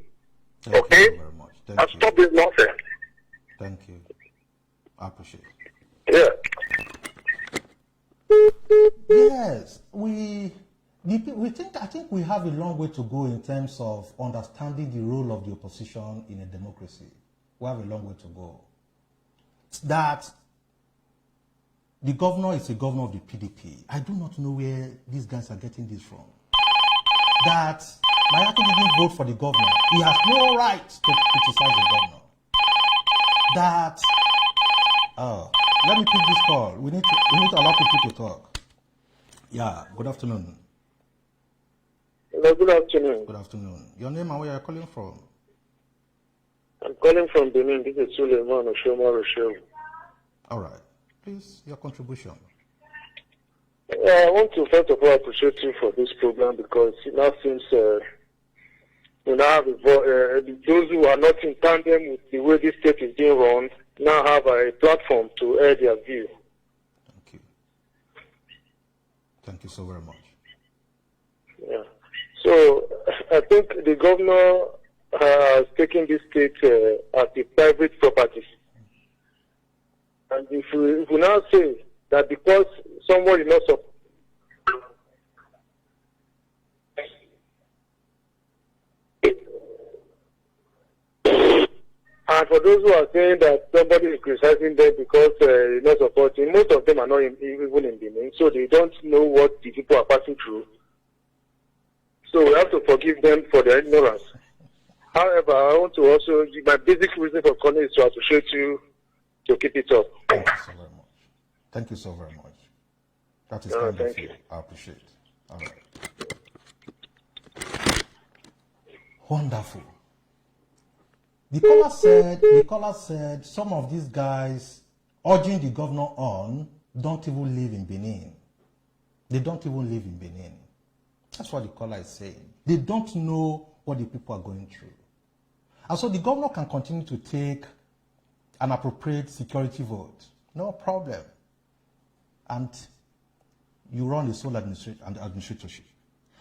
[SPEAKER 1] Thank
[SPEAKER 4] okay?
[SPEAKER 1] you very much. Thank
[SPEAKER 4] And
[SPEAKER 1] you.
[SPEAKER 4] stop this nonsense.
[SPEAKER 1] Thank you. I appreciate it.
[SPEAKER 4] Yeah.
[SPEAKER 1] Yes, I think we have a long way to go in terms of understanding the role of the opposition in a democracy. We have a long way to go. That the governor is a governor of the PDP. I do not know where these guys are getting this from. That Mayaki didn't vote for the governor. He has no right to criticize the governor. That, let me pick this call. We need to allow people to talk. Yeah, good afternoon.
[SPEAKER 5] Hello, good afternoon.
[SPEAKER 1] Good afternoon. Your name and where you're calling from?
[SPEAKER 5] I'm calling from Benin. This is Suleiman Oshoma Rochelle.
[SPEAKER 1] All right. Please, your contribution.
[SPEAKER 5] I want to first of all appreciate you for this program because it now seems we now have those who are not in tandem with the way this state is being run now have a platform to air their view.
[SPEAKER 1] Thank you. Thank you so very much.
[SPEAKER 5] Yeah. So I think the governor has taken this state as a private property. And if we now say that because someone is not support, and for those who are saying that somebody is criticizing them because he's not supporting, most of them are not even in Benin, so they don't know what the people are passing through. So we have to forgive them for their ignorance. However, I want to also, my basic reason for calling is to appreciate you to keep it up.
[SPEAKER 1] Thank you so very much. Thank you so very much. That is kind of
[SPEAKER 5] thank
[SPEAKER 1] you.
[SPEAKER 5] you.
[SPEAKER 1] I appreciate it. All right. Wonderful. The caller said some of these guys urging the governor on don't even live in Benin. They don't even live in Benin. That's what the caller is saying. They don't know what the people are going through. And so the governor can continue to take an appropriate security vote. No problem. And you run the sole administratorship.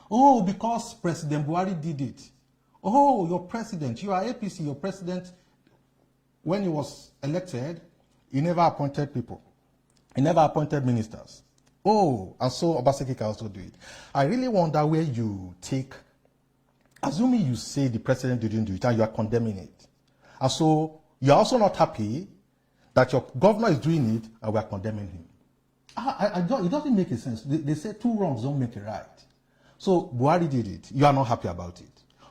[SPEAKER 1] Oh, because President Buhari did it. Oh, your president, you are APC, your president, when he was elected, he never appointed people. He never appointed ministers. Oh, and so Obaseki can also do it. I really wonder where you take, assuming you say the president didn't do it and you are condemning it. And so you're also not happy that your governor is doing it and we are condemning him. It doesn't make sense. They say two wrongs don't make a right. So Buhari did it. You are not happy about it.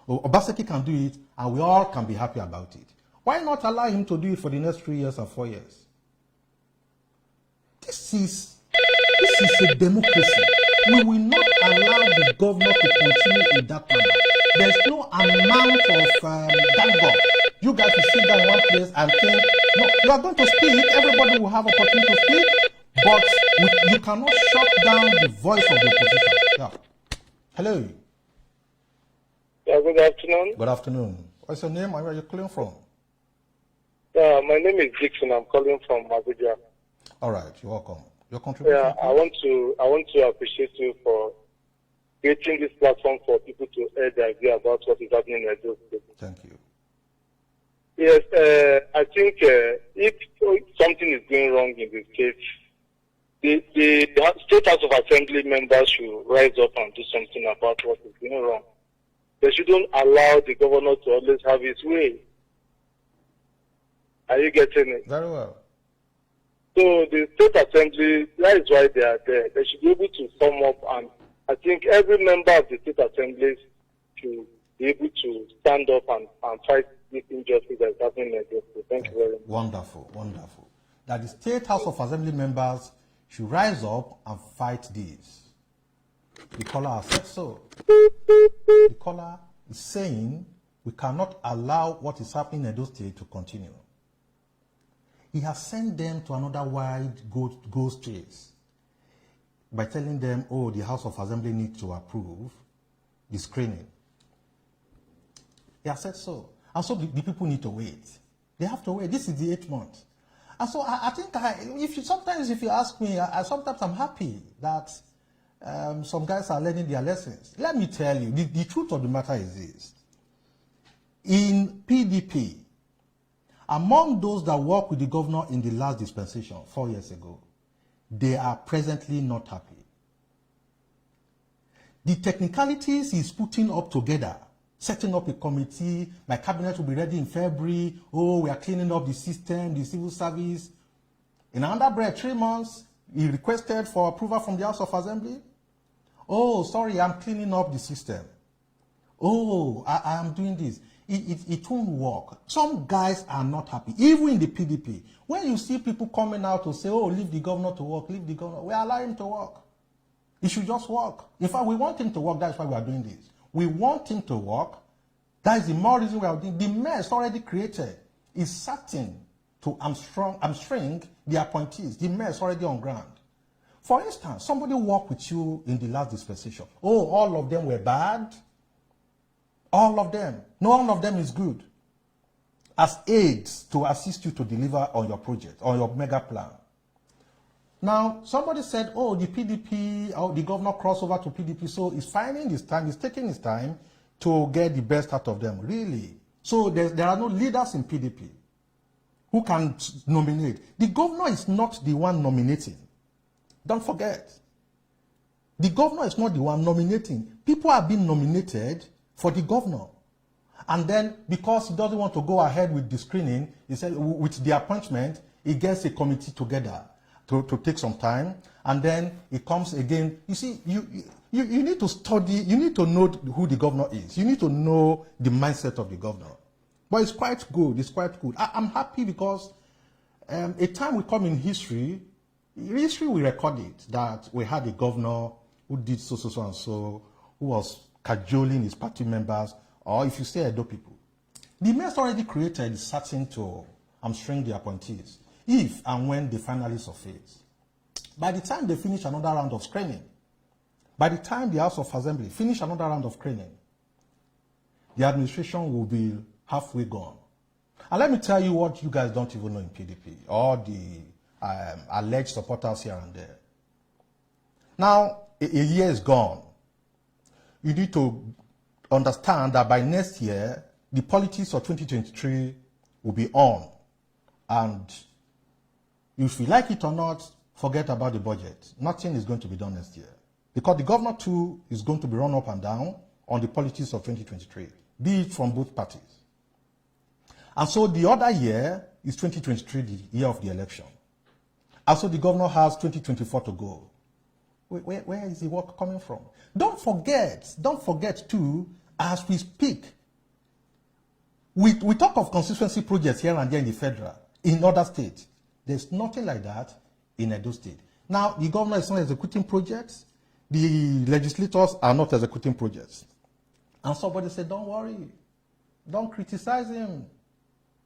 [SPEAKER 1] Obaseki can do it and we all can be happy about it. Why not allow him to do it for the next 3 years or 4 years? This is a democracy. We will not allow the governor to continue in that manner. There's no amount of thank God. You guys will sit down in one place and think, no, you are going to speak. Everybody will have opportunity to speak, but you cannot shut down the voice of the opposition. Yeah. Hello.
[SPEAKER 5] Yeah, good afternoon.
[SPEAKER 1] Good afternoon. What's your name and where are you calling from?
[SPEAKER 5] My name is Dixon. I'm calling from Abuja.
[SPEAKER 1] All right, you're welcome. Your contribution.
[SPEAKER 5] Yeah, I want to appreciate you for creating this platform for people to air their view about what is happening in Edo State.
[SPEAKER 1] Thank you.
[SPEAKER 5] Yes, I think if something is going wrong in the state, the State House of Assembly members should rise up and do something about what is going wrong. They shouldn't allow the governor to always have his way. Are you getting it?
[SPEAKER 1] Very well.
[SPEAKER 5] So the state assembly, that is why they are there. They should be able to sum up, and I think every member of the state assemblies should be able to stand up and fight this injustice that is happening against you. Thank you very much.
[SPEAKER 1] Wonderful, wonderful. That the State House of Assembly members should rise up and fight this. The caller has said so. The caller is saying we cannot allow what is happening in Edo State to continue. He has sent them to another wide ghost chase by telling them, oh, the House of Assembly needs to approve the screening. He has said so. And so the people need to wait. They have to wait. This is the 8th month. And so I think sometimes if you ask me, sometimes I'm happy that some guys are learning their lessons. Let me tell you, the truth of the matter is this. In PDP, among those that worked with the governor in the last dispensation 4 years ago, they are presently not happy. The technicalities he's putting up together, setting up a committee, my cabinet will be ready in February, oh, we are cleaning up the system, the civil service. In another breath, 3 months, he requested for approval from the House of Assembly. Oh, sorry, I'm cleaning up the system. Oh, I am doing this. It won't work. Some guys are not happy, even in the PDP. When you see people coming out to say, oh, leave the governor to work, leave the governor, we allow him to work. He should just work. In fact, we want him to work. That's why we are doing this. We want him to work. That is the more reason we are doing. The mess already created is certain to hamstring the appointees. The mess already on ground. For instance, somebody worked with you in the last dispensation. Oh, all of them were bad. All of them. None of them is good. As aids to assist you to deliver on your project, on your mega plan. Now, somebody said, oh, the PDP, or the governor crossed over to PDP, so he's finding his time, he's taking his time to get the best out of them. Really? So there are no leaders in PDP who can nominate. The governor is not the one nominating. Don't forget. The governor is not the one nominating. People are being nominated for the governor. And then, because he doesn't want to go ahead with the screening, he said with the appointment, he gets a committee together to take some time, and then it comes again. You see, you need to study, you need to know who the governor is. You need to know the mindset of the governor. But it's quite good, it's quite good. I'm happy because a time will come in history will record it, that we had a governor who did so and so, who was cajoling his party members, or if you say Edo people. The mess already created is certain to hamstring the appointees, if and when they finally surface. By the time they finish another round of screening, by the time the House of Assembly finish another round of screening, the administration will be halfway gone. And let me tell you what you guys don't even know in PDP, or the alleged supporters here and there. Now, a year is gone. You need to understand that by next year, the politics of 2023 will be on. And if you like it or not, forget about the budget. Nothing is going to be done next year. Because the governor too is going to be run up and down on the politics of 2023, be it from both parties. And so the other year is 2023, the year of the election. And so the governor has 2024 to go. Where is the work coming from? Don't forget too, as we speak, we talk of constituency projects here and there in the federal, in other states. There's nothing like that in Edo State. Now, the governor is not executing projects. The legislators are not executing projects. And somebody said, don't worry. Don't criticize him.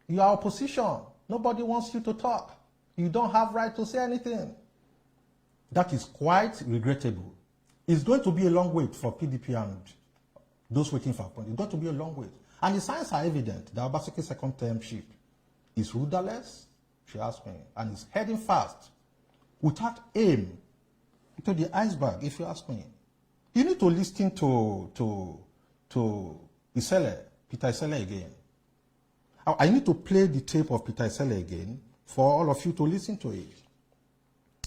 [SPEAKER 1] You are opposition. Nobody wants you to talk. You don't have right to say anything. That is quite regrettable. It's going to be a long wait for PDP and those waiting for appointment. It's going to be a long wait. And the signs are evident. The Obaseki second term shift is rudderless, if you ask me, and it's heading fast without aim to the iceberg, if you ask me. You need to listen to Isele, Peter Isele again. I need to play the tape of Peter Isele again for all of you to listen to it.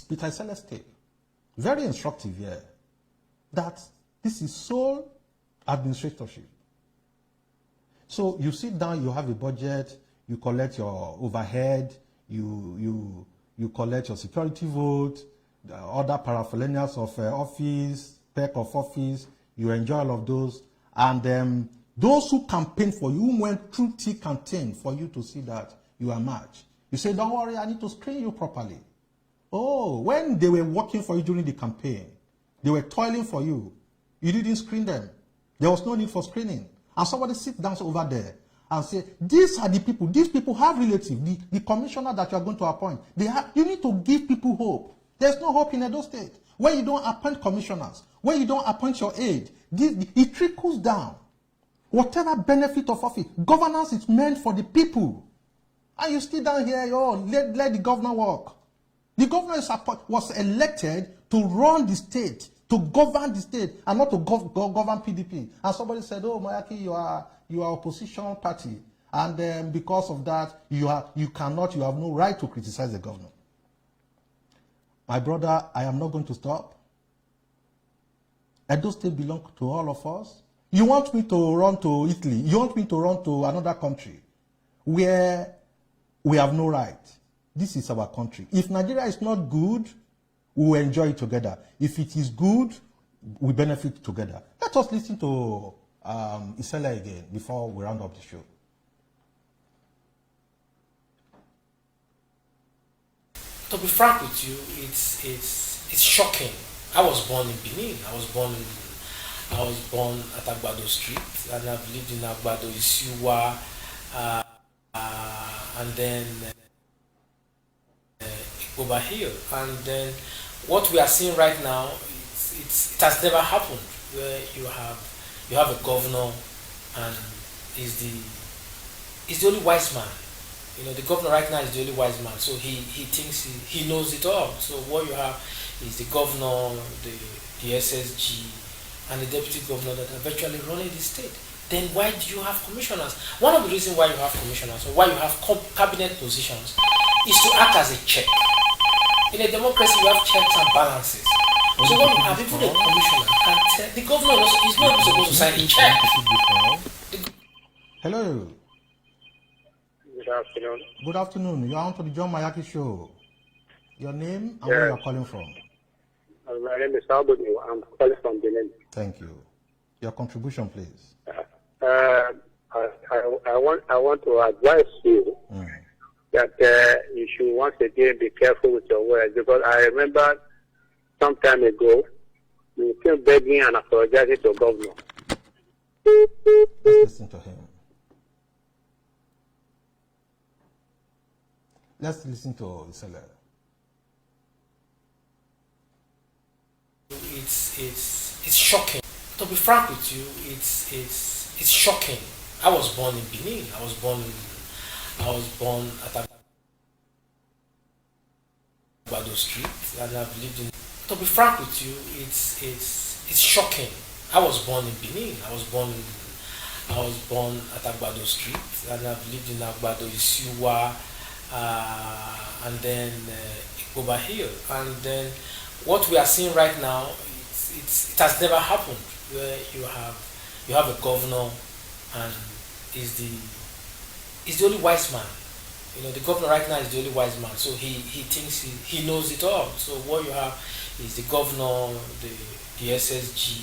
[SPEAKER 1] Peter Isele's tape. Very instructive here. That this is sole administratorship. So you sit down, you have a budget, you collect your overhead, you collect your security vote, the other paraphernalias of office, perk of office, you enjoy all of those. And those who campaign for you, who went through thick and thin for you to see that you are matched, you say, don't worry, I need to screen you properly. Oh, when they were working for you during the campaign, they were toiling for you, you didn't screen them. There was no need for screening. And somebody sit down over there and say, these are the people, these people have relatives, the commissioner that you are going to appoint, you need to give people hope. There's no hope in Edo State. When you don't appoint commissioners, when you don't appoint your aide, it trickles down. Whatever benefit of office, governance is meant for the people. And you still down here, let the governor work. The governor was elected to run the state, to govern the state, and not to govern PDP. And somebody said, oh, Mayaki, you are opposition party. And because of that, you have no right to criticize the governor. My brother, I am not going to stop. Edo State belongs to all of us. You want me to run to Italy? You want me to run to another country where we have no right? This is our country. If Nigeria is not good, we will enjoy it together. If it is good, we benefit together. Let us listen to Isela again before we round up the show.
[SPEAKER 3] To be frank with you, it's shocking. I was born in Benin. I was born at Agbado Street, and I've lived in Agbado, Isiwa, and then over here. And then what we are seeing right now, it has never happened, where you have a governor and is the only wise man. You know, the governor right now is the only wise man, so he thinks he knows it all. So what you have is the governor, the SSG, and the deputy governor that are virtually running the state. Then why do you have commissioners? One of the reasons why you have commissioners, or why you have cabinet positions, is to act as a check. In a democracy, you have checks and balances. So when you have even a commissioner, the governor is not even supposed to sign a check.
[SPEAKER 1] Hello.
[SPEAKER 5] Good afternoon.
[SPEAKER 1] Good afternoon. You are on to the John Mayaki Show. Your name and where you are calling from?
[SPEAKER 5] My name is Albany. I'm calling from Benin.
[SPEAKER 1] Thank you. Your contribution, please.
[SPEAKER 5] I want to advise you that you should once again be careful with your words, because I remember some time ago you came begging and apologizing to governor.
[SPEAKER 1] Let's listen to him. Let's listen to Isela.
[SPEAKER 3] It's shocking. To be frank with you, it's shocking. I was born in Benin. I was born at Agbado Street, and I've lived in. To be frank with you, it's shocking. I was born in Benin. I was born at Agbado Street, and I've lived in Agbado, Isiwa, and then over here. And then what we are seeing right now, it has never happened, where you have a governor and is the only wise man. You know, the governor right now is the only wise man, so he thinks he knows it all. So what you have is the governor, the SSG,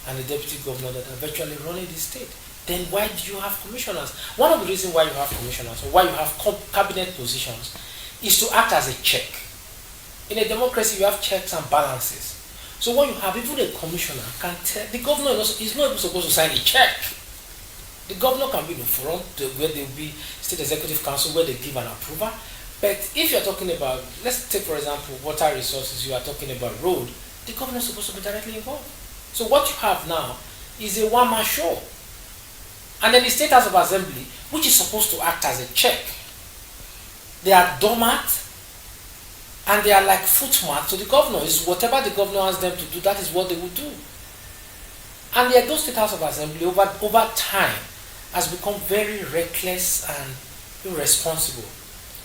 [SPEAKER 3] and the deputy governor that are virtually running the state. Then why do you have commissioners? One of the reasons why you have commissioners, or why you have cabinet positions, is to act as a check. In a democracy, you have checks and balances. So when you have even a commissioner can tell the governor is not even supposed to sign a check. The governor can be in the front where there will be state executive council where they give an approval. But if you're talking about, let's take for example water resources, you are talking about road, the governor is supposed to be directly involved. So what you have now is a one-man show. And then the State House of Assembly, which is supposed to act as a check, they are dormant and they are like footmat to the governor. It's whatever the governor asks them to do, that is what they will do. And the Edo State House of Assembly over time has become very reckless and irresponsible.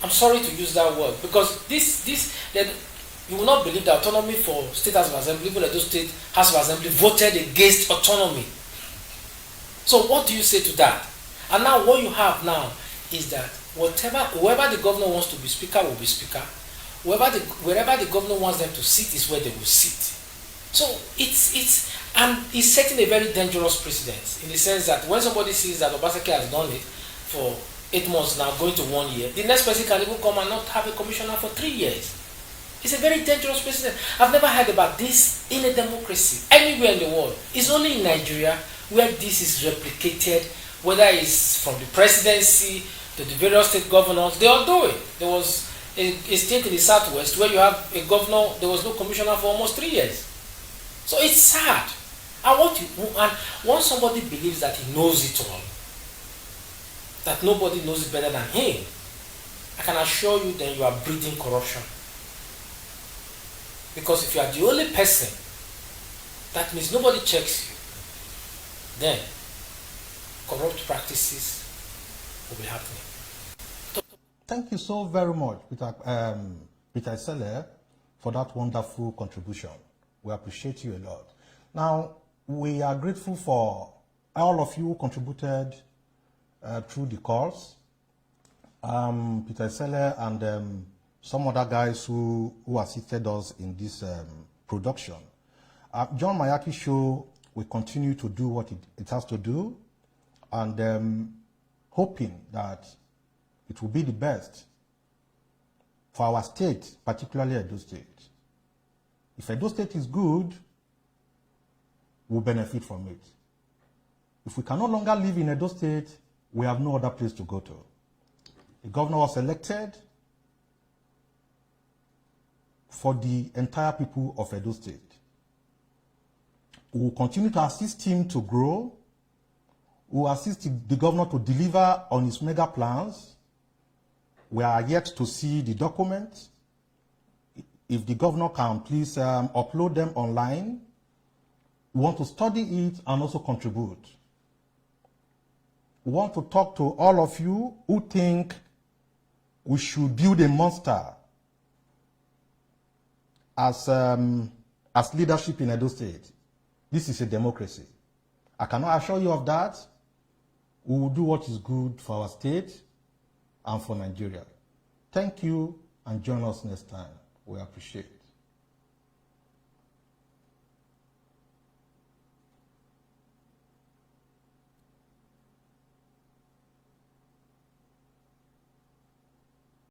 [SPEAKER 3] I'm sorry to use that word, because you will not believe the autonomy for State House of Assembly, even Edo State House of Assembly voted against autonomy. So what do you say to that? And now what you have now is that whoever the governor wants to be speaker will be speaker. Wherever the governor wants them to sit is where they will sit. So it's setting a very dangerous precedent in the sense that when somebody sees that Obaseki has done it for 8 months now, going to 1 year, the next person can even come and not have a commissioner for 3 years. It's a very dangerous precedent. I've never heard about this in a democracy anywhere in the world. It's only in Nigeria where this is replicated, whether it's from the presidency to the various state governors. They all do it. There was a state in the southwest where you have a governor, there was no commissioner for almost 3 years. So it's sad. And once somebody believes that he knows it all, that nobody knows it better than him, I can assure you then you are breeding corruption. Because if you are the only person, that means nobody checks you. Then corrupt practices will be happening.
[SPEAKER 1] Thank you so very much, Peter Sele, for that wonderful contribution. We appreciate you a lot. Now, we are grateful for all of you who contributed through the calls. Peter Sele and some other guys who assisted us in this production. John Mayaki Show will continue to do what it has to do, and hoping that it will be the best for our state, particularly Edo State. If Edo State is good, we'll benefit from it. If we can no longer live in Edo State, we have no other place to go to. The governor was elected for the entire people of Edo State. We will continue to assist him to grow. We will assist the governor to deliver on his mega plans. We are yet to see the documents. If the governor can please upload them online, we want to study it and also contribute. We want to talk to all of you who think we should build a monster as leadership in Edo State. This is a democracy. I cannot assure you of that. We will do what is good for our state and for Nigeria. Thank you, and join us next time. We appreciate it.